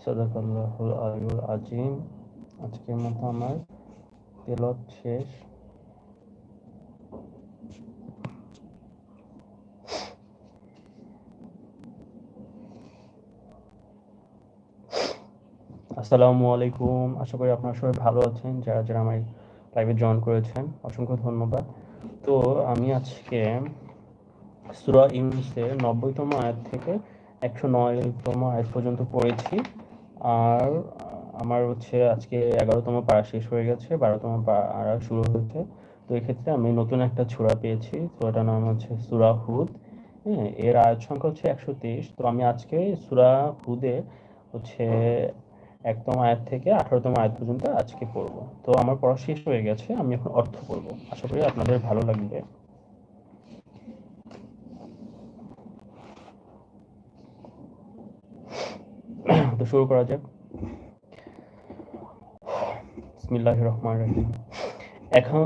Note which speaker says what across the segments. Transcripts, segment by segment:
Speaker 1: সাদাকাল্লাহুল আলিয়ুল আজিম। আজকের মতো আমার তেলাওয়াত শেষ। আসসালামু আলাইকুম। আশা করি আপনারা সবাই ভালো আছেন। যারা যারা আমার লাইভে জয়েন করেছেন অসংখ্য ধন্যবাদ। তো আমি আজকে সূরা ইউনূসের ৯০তম আয়াত থেকে ১০৯তম আয়াত পর্যন্ত পড়েছি। আর আমার আজকে ১১তম পারা শেষ হয়ে গেছে, ১২তম পারা শুরু হয়েছে। তো এক্ষেত্রে আমি নতুন একটা সূরা পেয়েছি। সূরাটার নাম হচ্ছে সূরা হুদ। হ্যাঁ, এর আয়াত সংখ্যা হচ্ছে ১২৩। তো আমি আজকে সূরা হুদে ১তম আয়াত থেকে ১৮তম আয়াত পর্যন্ত আজকে পড়বো। তো আমার পড়া শেষ হয়ে গেছে, আমি এখন অর্থ পড়বো। আশা করি আপনাদের ভালো লাগবে। তো শুরু করা যাক। বিসমিল্লাহির রহমানির রহিম। এখন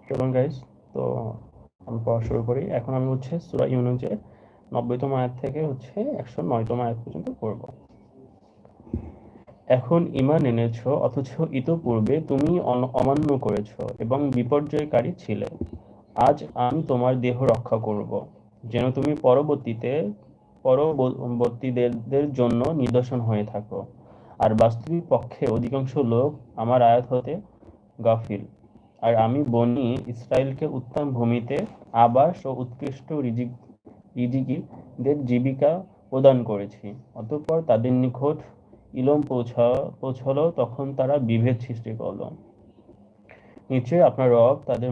Speaker 1: চলুন গাইস, তো আমি পড়া শুরু করি। এখন আমি সূরা ইউনূসের ৯০তম আয়াত থেকে ১০৯তম আয়াত পর্যন্ত পড়ব। এখন ঈমান এনেছ, অথচ ইতপূর্বে তুমি অমান্য করেছ এবং বিপর্যয়কারী ছিলে। আজ আমি তোমার দেহ রক্ষা করব, যেন তুমি পরবর্তীদের জন্য নিদর্শন হয়ে থাকো। আর বাস্তবিক পক্ষে অধিকাংশ লোক আমার আয়াত হতে গাফিল। আর আমি বনী ইসরাইলকে উত্তম ভূমিতে আবাস ও উৎকৃষ্ট রিজিকীদের জীবিকা প্রদান করেছি। অতঃপর তাদের নিকট ইলম পৌঁছালো, তখন তারা বিভেদ সৃষ্টি করল। নিশ্চয়ই আপনার রব তাদের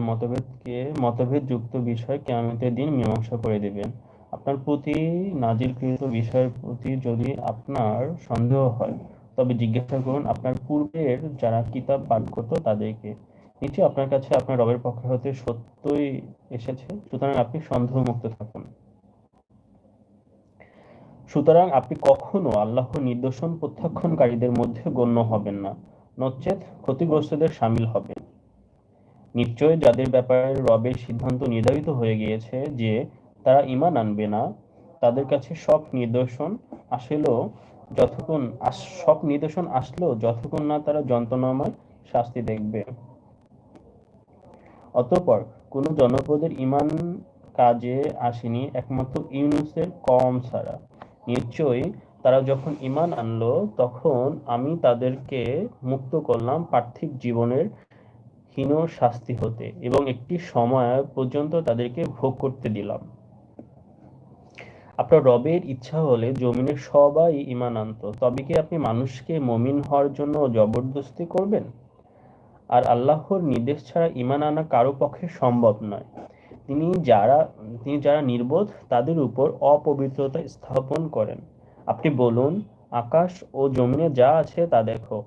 Speaker 1: মতভেদযুক্ত বিষয় কিয়ামতের দিন মীমাংসা করে দেবেন। আপনার প্রতি নাজিলকৃত বিষয়ের প্রতি যদি আপনার সন্দেহ হয়, তবে জিজ্ঞাসা করুন আপনার পূর্বের যারা কিতাব পাঠ করত তাদেরকে। নিশ্চয়ই আপনার কাছে আপনার রবের পক্ষ হতে সত্যই এসেছে, সুতরাং আপনি সন্দেহমুক্ত থাকুন। সুতরাং আপনি কখনো আল্লাহর নিদর্শন প্রত্যাখ্যানকারীদের মধ্যে গণ্য হবেন না, নচেৎ ক্ষতিগ্রস্তদের শামিল হবেন। নিশ্চয় যাদের ব্যাপারে রবের সিদ্ধান্ত নির্ধারিত হয়ে গিয়েছে যে তারা ঈমান আনবে না, তাদের কাছে সব নিদর্শন আসলেও যতক্ষণ না তারা যন্ত্রণাময় শাস্তি দেখবে। অতঃপর কোন জনপদের ঈমান কাজে আসেনি একমাত্র ইউনূসের কওম ছাড়া। নিশ্চয়ই তারা যখন ঈমান আনল, তখন আমি তাদেরকে মুক্ত করলাম পার্থিব জীবনের হীন শাস্তি হতে এবং একটি সময় পর্যন্ত তাদেরকে ভোগ করতে দিলাম। আপনার রবের ইচ্ছা হলে জমিনের সবাই ঈমান আনত, তবে কি আপনি মানুষকে মুমিন হওয়ার জন্য জবরদস্তি করবেন? আর আল্লাহর নির্দেশ ছাড়া ঈমান আনা কারো পক্ষে সম্ভব নয়। তিনি যারা নির্বোধ তাদের উপর অপবিত্রতা স্থাপন করেন। আপনি বলুন, আকাশ ও জমিনে যা আছে তা দেখো,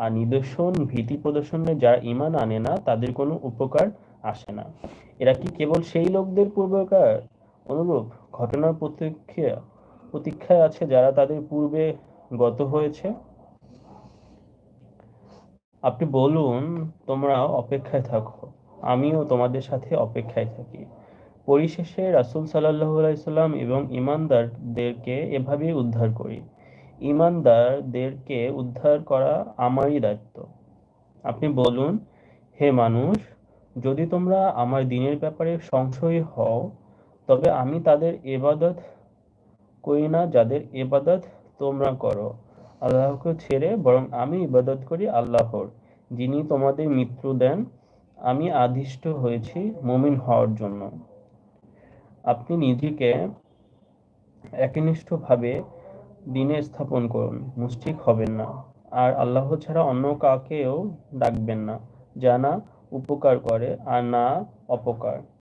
Speaker 1: আর নিদর্শন ভীতি প্রদর্শনে যারা ঈমান আনে না তাদের কোনো উপকার আসে না। এরা কি কেবল সেই লোকদের পূর্বেকার অনুরূপ ঘটনার প্রতীক্ষায় আছে যারা তাদের পূর্বে গত হয়েছে? আপনি বলুন, তোমরা অপেক্ষায় থাকো, আমিও তোমাদের সাথে অপেক্ষায় থাকি। পরিশেষে রাসূল সাল্লাল্লাহু আলাইহি সাল্লাম এবং ঈমানদারদেরকে এভাবেই উদ্ধার করি। ঈমানদারদেরকে উদ্ধার করা আমারই দায়িত্ব। আপনি বলুন, হে মানুষ, যদি তোমরা আমার দ্বীনের ব্যাপারে সংশয়ী হও, তবে আমি তাদের ইবাদত করি না যাদের ইবাদত তোমরা করো আল্লাহকে ছেড়ে, বরং আমি ইবাদত করি আল্লাহর, যিনি তোমাদের মৃত্যু দেন। আমি আদিষ্ট হয়েছি মুমিন হওয়ার জন্য। আপনি নিজেকে একনিষ্ঠভাবে দ্বীনে স্থাপন করুন, মুশরিক হবেন না, আর আল্লাহ ছাড়া অন্য কাউকেও ডাকবেন না, যা না উপকার করে আর না অপকার।